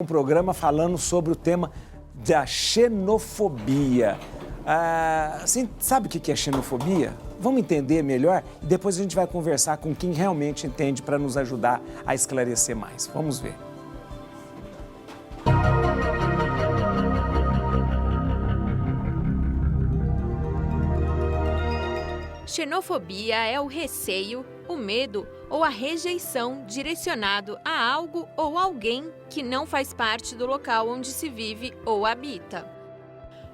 Um programa falando sobre o tema da xenofobia. Assim, sabe o que é xenofobia? Vamos entender melhor e depois a gente vai conversar com quem realmente entende para nos ajudar a esclarecer mais. Vamos ver. Xenofobia é o receio, o medo ou a rejeição direcionado a algo ou alguém que não faz parte do local onde se vive ou habita.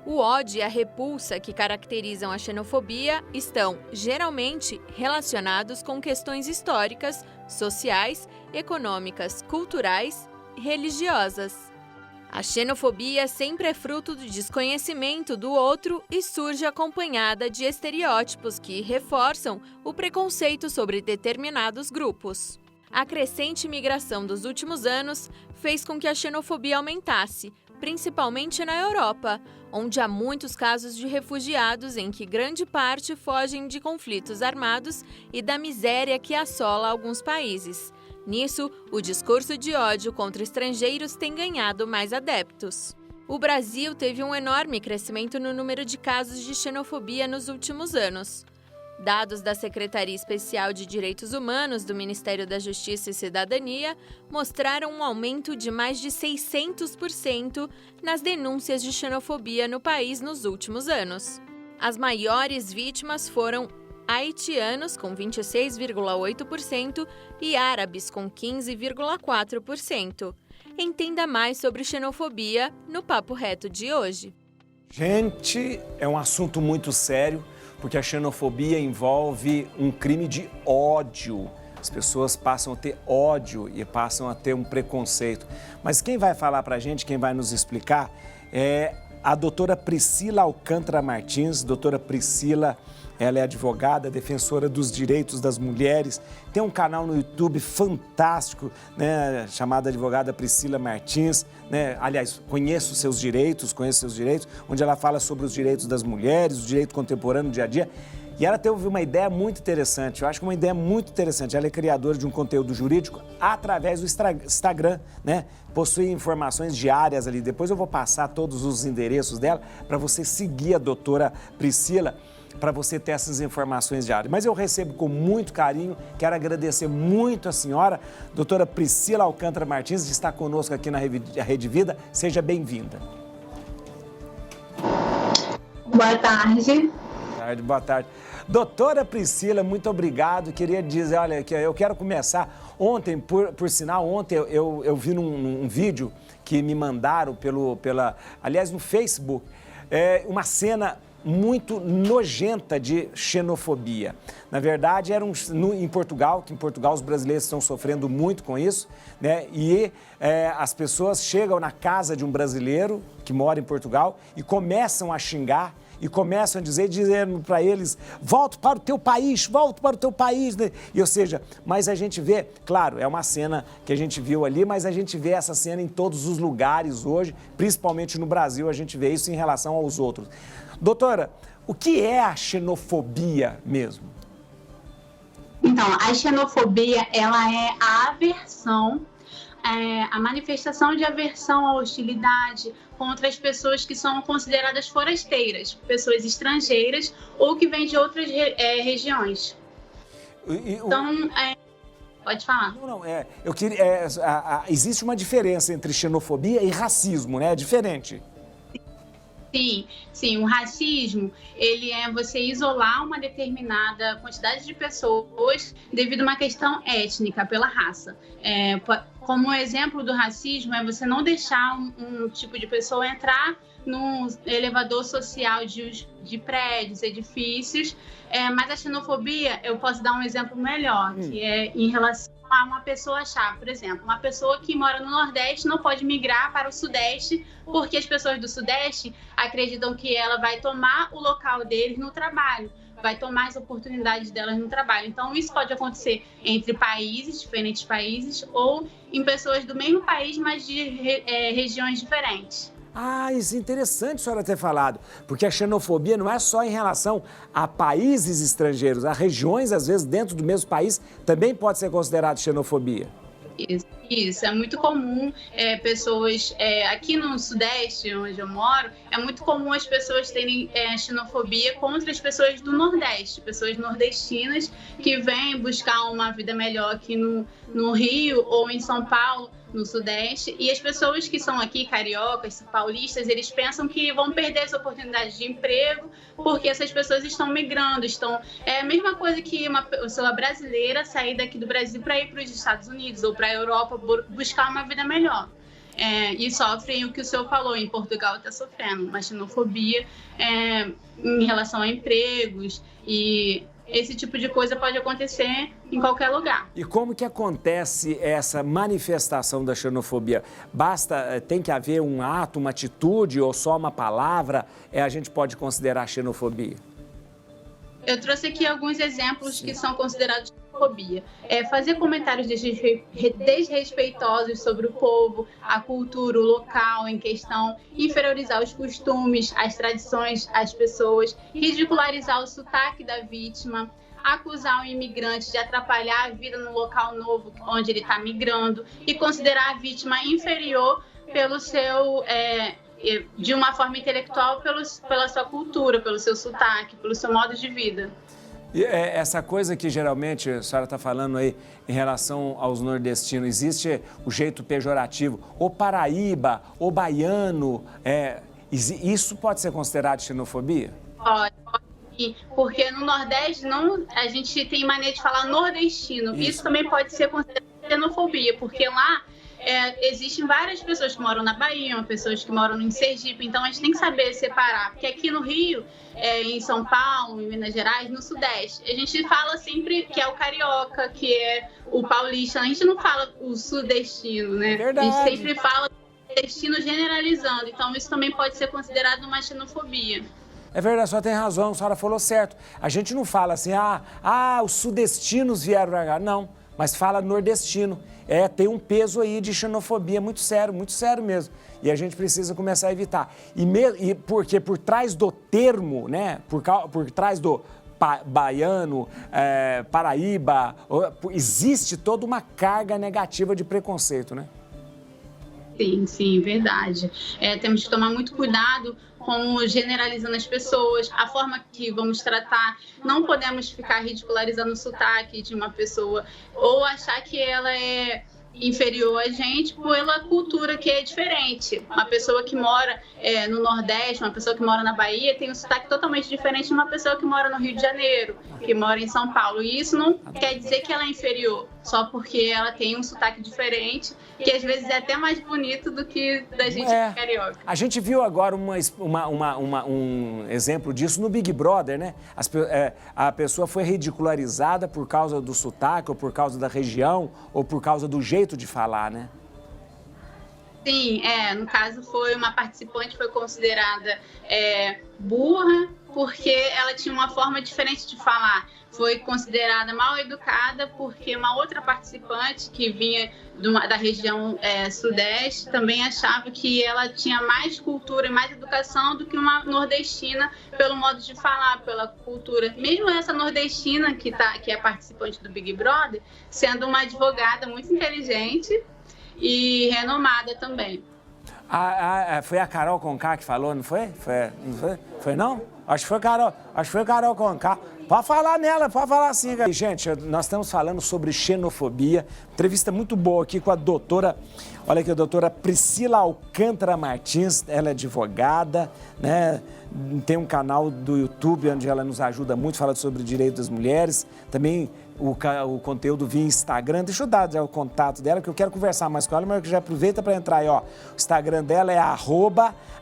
O ódio e a repulsa que caracterizam a xenofobia estão, geralmente, relacionados com questões históricas, sociais, econômicas, culturais e religiosas. A xenofobia sempre é fruto do desconhecimento do outro e surge acompanhada de estereótipos que reforçam o preconceito sobre determinados grupos. A crescente imigração dos últimos anos fez com que a xenofobia aumentasse, principalmente na Europa, onde há muitos casos de refugiados em que grande parte fogem de conflitos armados e da miséria que assola alguns países. Nisso, o discurso de ódio contra estrangeiros tem ganhado mais adeptos. O Brasil teve um enorme crescimento no número de casos de xenofobia nos últimos anos. Dados da Secretaria Especial de Direitos Humanos do Ministério da Justiça e Cidadania mostraram um aumento de mais de 600% nas denúncias de xenofobia no país nos últimos anos. As maiores vítimas foram haitianos, com 26,8%, e árabes, com 15,4%. Entenda mais sobre xenofobia no Papo Reto de hoje. Gente, é um assunto muito sério, porque a xenofobia envolve um crime de ódio. As pessoas passam a ter ódio e passam a ter um preconceito. Mas quem vai falar pra gente, quem vai nos explicar, é a doutora Priscila Alcântara Martins. Doutora Priscila, ela é advogada, defensora dos direitos das mulheres, tem um canal no YouTube fantástico, né, chamado Advogada Priscila Martins, né? Aliás, conheço seus direitos, onde ela fala sobre os direitos das mulheres, o direito contemporâneo do dia a dia. E ela teve uma ideia muito interessante, eu acho que uma ideia muito interessante. Ela é criadora de um conteúdo jurídico através do Instagram, né? Possui informações diárias ali. Depois eu vou passar todos os endereços dela para você seguir a doutora Priscila, para você ter essas informações diárias. Mas eu recebo com muito carinho, quero agradecer muito a senhora, doutora Priscila Alcântara Martins, de estar conosco aqui na Rede Vida. Seja bem-vinda. Boa tarde. Boa tarde. Doutora Priscila, muito obrigado. Queria dizer, olha, que eu quero começar. Ontem, por sinal, ontem eu vi num vídeo que me mandaram aliás, no Facebook, uma cena muito nojenta de xenofobia. Na verdade, era em Portugal, que em Portugal os brasileiros estão sofrendo muito com isso, né? E as pessoas chegam na casa de um brasileiro que mora em Portugal e começam a xingar e começam a dizendo para eles: volta para o teu país, né? E, ou seja, mas a gente vê, claro, é uma cena que a gente viu ali, mas a gente vê essa cena em todos os lugares hoje, principalmente no Brasil, a gente vê isso em relação aos outros. Doutora, o que é a xenofobia mesmo? Então, a xenofobia, ela é a aversão, a manifestação de aversão à hostilidade contra as pessoas que são consideradas forasteiras, pessoas estrangeiras ou que vêm de outras regiões. Então, pode falar. Eu queria, existe uma diferença entre xenofobia e racismo, né? É diferente. Sim, o racismo, ele é você isolar uma determinada quantidade de pessoas devido a uma questão étnica, pela raça. Como exemplo do racismo, é você não deixar um tipo de pessoa entrar no elevador social de prédios, edifícios, mas a xenofobia, eu posso dar um exemplo melhor, que é em relação a uma pessoa-chave. Por exemplo, uma pessoa que mora no Nordeste não pode migrar para o Sudeste porque as pessoas do Sudeste acreditam que ela vai tomar o local deles no trabalho, vai tomar as oportunidades delas no trabalho. Então, isso pode acontecer entre países, diferentes países, ou em pessoas do mesmo país, mas de regiões diferentes. Isso é interessante a senhora ter falado, porque a xenofobia não é só em relação a países estrangeiros, a regiões, às vezes, dentro do mesmo país, também pode ser considerado xenofobia. Isso, é muito comum pessoas, aqui no Sudeste, onde eu moro, é muito comum as pessoas terem xenofobia contra as pessoas do Nordeste, pessoas nordestinas que vêm buscar uma vida melhor aqui no Rio ou em São Paulo, no Sudeste, e as pessoas que são aqui, cariocas, paulistas, eles pensam que vão perder as oportunidades de emprego porque essas pessoas estão migrando, é a mesma coisa que uma pessoa brasileira sair daqui do Brasil para ir para os Estados Unidos ou para a Europa buscar uma vida melhor. E sofrem o que o senhor falou, em Portugal está sofrendo uma xenofobia em relação a empregos, e esse tipo de coisa pode acontecer em qualquer lugar. E como que acontece essa manifestação da xenofobia? Tem que haver um ato, uma atitude ou só uma palavra? A gente pode considerar xenofobia? Eu trouxe aqui alguns exemplos que são considerados xenofobia. Fazer comentários desrespeitosos sobre o povo, a cultura, o local em questão, inferiorizar os costumes, as tradições, as pessoas, ridicularizar o sotaque da vítima, acusar o imigrante de atrapalhar a vida no local novo onde ele está migrando e considerar a vítima inferior pelo seu... de uma forma intelectual pela sua cultura, pelo seu sotaque, pelo seu modo de vida. E essa coisa que geralmente a senhora está falando aí em relação aos nordestinos, existe o jeito pejorativo, o paraíba, o baiano, isso pode ser considerado xenofobia? Pode. Porque no Nordeste a gente tem mania de falar nordestino. Isso também pode ser considerado xenofobia, porque lá existem várias pessoas que moram na Bahia, pessoas que moram em Sergipe, então a gente tem que saber separar, porque aqui no Rio, em São Paulo, em Minas Gerais, no Sudeste, a gente fala sempre que é o carioca, que é o paulista, a gente não fala o sudestino, né? Verdade. A gente sempre fala o sudestino generalizando, então isso também pode ser considerado uma xenofobia. É verdade, a senhora tem razão, a senhora falou certo. A gente não fala assim, os sudestinos vieram pra cá, não, mas fala nordestino. Tem um peso aí de xenofobia muito sério mesmo. E a gente precisa começar a evitar. Porque por trás do termo, né, por trás do baiano, paraíba, existe toda uma carga negativa de preconceito, né? Sim, verdade. Temos que tomar muito cuidado com generalizando as pessoas, a forma que vamos tratar. Não podemos ficar ridicularizando o sotaque de uma pessoa ou achar que ela é inferior a gente pela cultura que é diferente. Uma pessoa que mora no Nordeste, uma pessoa que mora na Bahia tem um sotaque totalmente diferente de uma pessoa que mora no Rio de Janeiro, que mora em São Paulo. E isso não quer dizer que ela é inferior, só porque ela tem um sotaque diferente, que às vezes é até mais bonito do que da gente carioca. A gente viu agora um exemplo disso no Big Brother, né? A pessoa foi ridicularizada por causa do sotaque, ou por causa da região, ou por causa do jeito de falar, né? Sim, no caso foi uma participante, foi considerada burra, porque ela tinha uma forma diferente de falar. Foi considerada mal educada porque uma outra participante que vinha da região sudeste também achava que ela tinha mais cultura e mais educação do que uma nordestina pelo modo de falar, pela cultura. Mesmo essa nordestina que é participante do Big Brother, sendo uma advogada muito inteligente e renomada também. Foi a Carol Conká que falou, não foi? Foi não? Acho que foi a Carol Conká. Pode falar nela, pode falar assim. Gente, nós estamos falando sobre xenofobia. Entrevista muito boa aqui com a doutora, olha aqui, a doutora Priscila Alcântara Martins. Ela é advogada, né? Tem um canal do YouTube onde ela nos ajuda muito, fala sobre o direito das mulheres. Também o conteúdo via Instagram. Deixa eu dar já o contato dela, que eu quero conversar mais com ela, mas já aproveita para entrar aí, ó. O Instagram dela é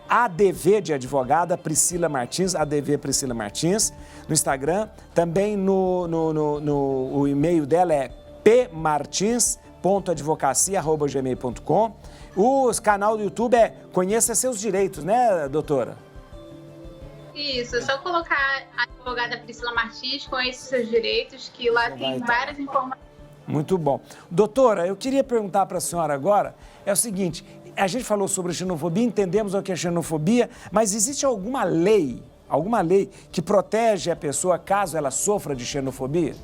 @ADV de advogada Priscila Martins, ADV Priscila Martins, no Instagram. Também o e-mail dela é pmartins.advocacia@gmail.com. O canal do YouTube é Conheça Seus Direitos, né, doutora? Isso, é só colocar a advogada Priscila Martins, Conheça Seus Direitos, que lá tem várias informações. Muito bom. Doutora, eu queria perguntar para a senhora agora, é o seguinte, a gente falou sobre xenofobia, entendemos o que é xenofobia, mas existe alguma lei que protege a pessoa caso ela sofra de xenofobia?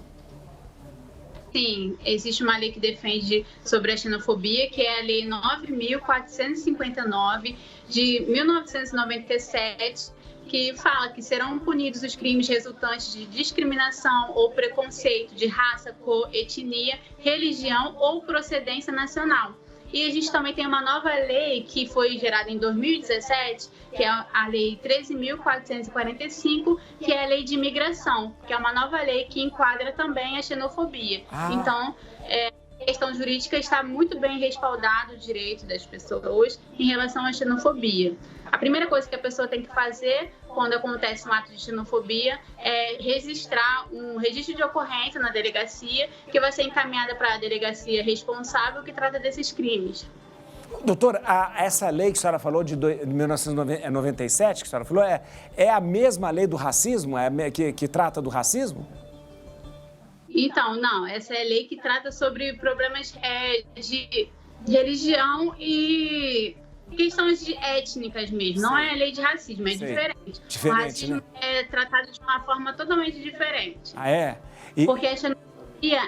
Sim, existe uma lei que defende sobre a xenofobia, que é a Lei 9.459 de 1997, que fala que serão punidos os crimes resultantes de discriminação ou preconceito de raça, cor, etnia, religião ou procedência nacional. E a gente também tem uma nova lei que foi gerada em 2017, que é a Lei 13.445, que é a Lei de Imigração, que é uma nova lei que enquadra também a xenofobia. Então, a questão jurídica está muito bem respaldado o direito das pessoas em relação à xenofobia. A primeira coisa que a pessoa tem que fazer quando acontece um ato de xenofobia é registrar um registro de ocorrência na delegacia, que vai ser encaminhada para a delegacia responsável que trata desses crimes. Doutora, essa lei que a senhora falou de 1997, que a senhora falou, é a mesma lei do racismo, que trata do racismo? Então, não, essa é a lei que trata sobre problemas de religião e questões étnicas mesmo. Não é a lei de racismo, é diferente. O racismo, né, é tratado de uma forma totalmente diferente. Ah, é? Porque a xenofobia,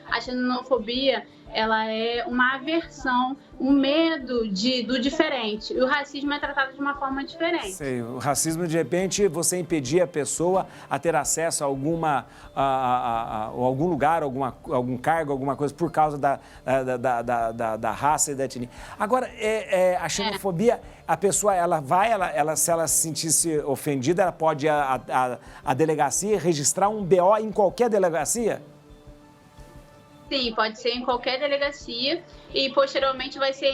a xenofobia, ela é uma aversão, um medo do diferente. E o racismo é tratado de uma forma diferente. Sei, o racismo, de repente, você impedir a pessoa a ter acesso a algum lugar, algum cargo, alguma coisa, por causa da raça e da etnia. Agora, a xenofobia, a pessoa, se ela se sentisse ofendida, ela pode ir à delegacia registrar um BO em qualquer delegacia? Sim, pode ser em qualquer delegacia e posteriormente vai ser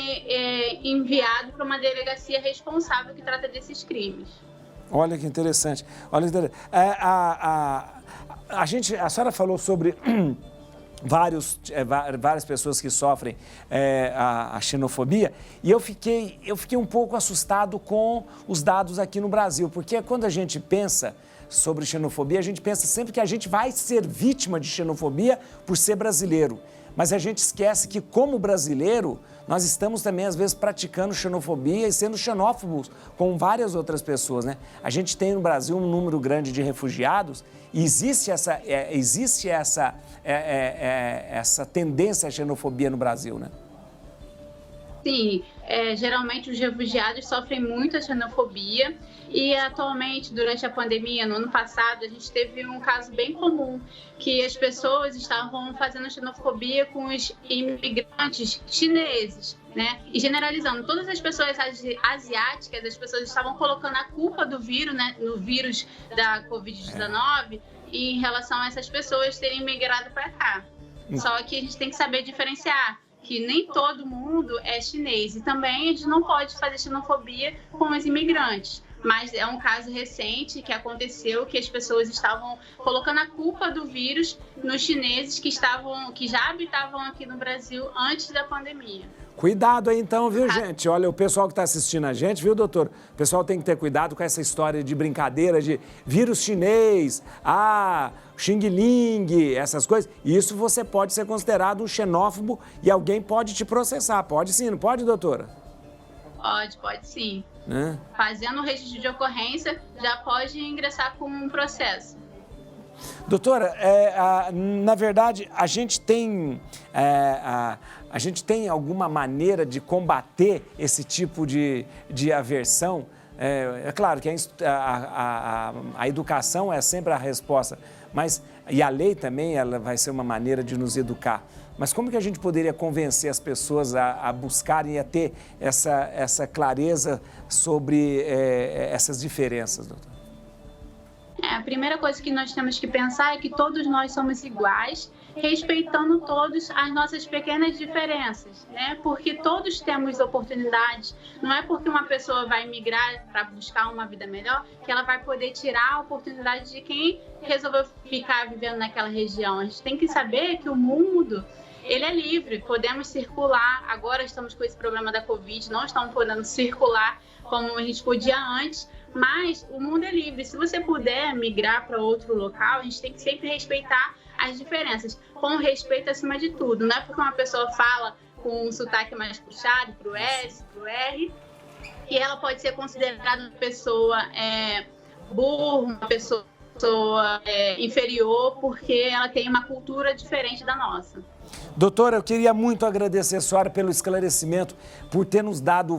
enviado para uma delegacia responsável que trata desses crimes. Olha que interessante. Olha, a senhora falou sobre várias pessoas que sofrem a xenofobia e eu fiquei um pouco assustado com os dados aqui no Brasil, porque quando a gente pensa sobre xenofobia, a gente pensa sempre que a gente vai ser vítima de xenofobia por ser brasileiro. Mas a gente esquece que, como brasileiro, nós estamos também, às vezes, praticando xenofobia e sendo xenófobos com várias outras pessoas, né? A gente tem no Brasil um número grande de refugiados e existe essa tendência à xenofobia no Brasil, né? Sim, geralmente os refugiados sofrem muito a xenofobia e atualmente, durante a pandemia, no ano passado, a gente teve um caso bem comum, que as pessoas estavam fazendo xenofobia com os imigrantes chineses, né? E generalizando, todas as pessoas asiáticas, as pessoas estavam colocando a culpa do vírus, né, no vírus da Covid-19 em relação a essas pessoas terem migrado para cá. Só que a gente tem que saber diferenciar que nem todo mundo é chinês. E também a gente não pode fazer xenofobia com os imigrantes. Mas é um caso recente que aconteceu, que as pessoas estavam colocando a culpa do vírus nos chineses que já habitavam aqui no Brasil antes da pandemia. Cuidado aí então, viu, gente? Olha, o pessoal que está assistindo a gente, viu, doutor? O pessoal tem que ter cuidado com essa história de brincadeira de vírus chinês, Xing Ling, essas coisas. Isso você pode ser considerado um xenófobo e alguém pode te processar. Pode sim, não pode, doutora? Pode sim. Fazendo o registro de ocorrência, já pode ingressar com um processo. Doutora, na verdade, a gente tem alguma maneira de combater esse tipo de aversão? É claro que a educação é sempre a resposta, e a lei também ela vai ser uma maneira de nos educar. Mas como que a gente poderia convencer as pessoas a buscarem e a ter essa clareza sobre essas diferenças, doutor? A primeira coisa que nós temos que pensar é que todos nós somos iguais, respeitando todos as nossas pequenas diferenças, né? Porque todos temos oportunidades. Não é porque uma pessoa vai migrar para buscar uma vida melhor que ela vai poder tirar a oportunidade de quem resolveu ficar vivendo naquela região. A gente tem que saber que o mundo, ele é livre, podemos circular. Agora estamos com esse problema da Covid, não estamos podendo circular como a gente podia antes, mas o mundo é livre. Se você puder migrar para outro local, a gente tem que sempre respeitar as diferenças, com respeito acima de tudo. Não é porque uma pessoa fala com um sotaque mais puxado para o S, para o R, que ela pode ser considerada uma pessoa burra, uma pessoa pessoa inferior porque ela tem uma cultura diferente da nossa. Doutora, eu queria muito agradecer a senhora pelo esclarecimento, por ter nos dado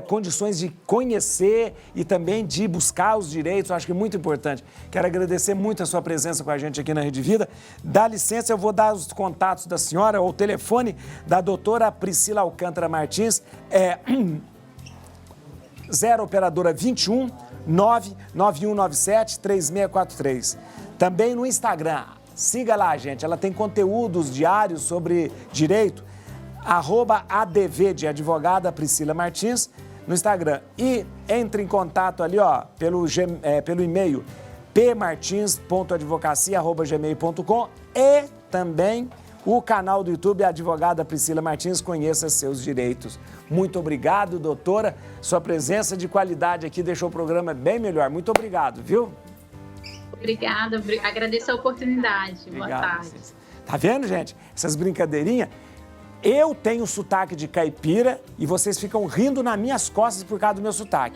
condições de conhecer e também de buscar os direitos, eu acho que é muito importante. Quero agradecer muito a sua presença com a gente aqui na Rede Vida. Dá licença, eu vou dar os contatos da senhora, ou o telefone da doutora Priscila Alcântara Martins, 0 operadora 21 99197 3643. Também no Instagram. Siga lá, gente. Ela tem conteúdos diários sobre direito. @ADV de advogada Priscila Martins no Instagram. E entre em contato ali, ó, pelo e-mail pmartins.advocacia@gmail.com e também o canal do YouTube Advogada Priscila Martins. Conheça seus direitos. Muito obrigado, doutora. Sua presença de qualidade aqui deixou o programa bem melhor. Muito obrigado, viu? Obrigada, agradeço a oportunidade. Obrigado. Boa tarde. Tá vendo, gente? Essas brincadeirinhas. Eu tenho sotaque de caipira e vocês ficam rindo nas minhas costas por causa do meu sotaque.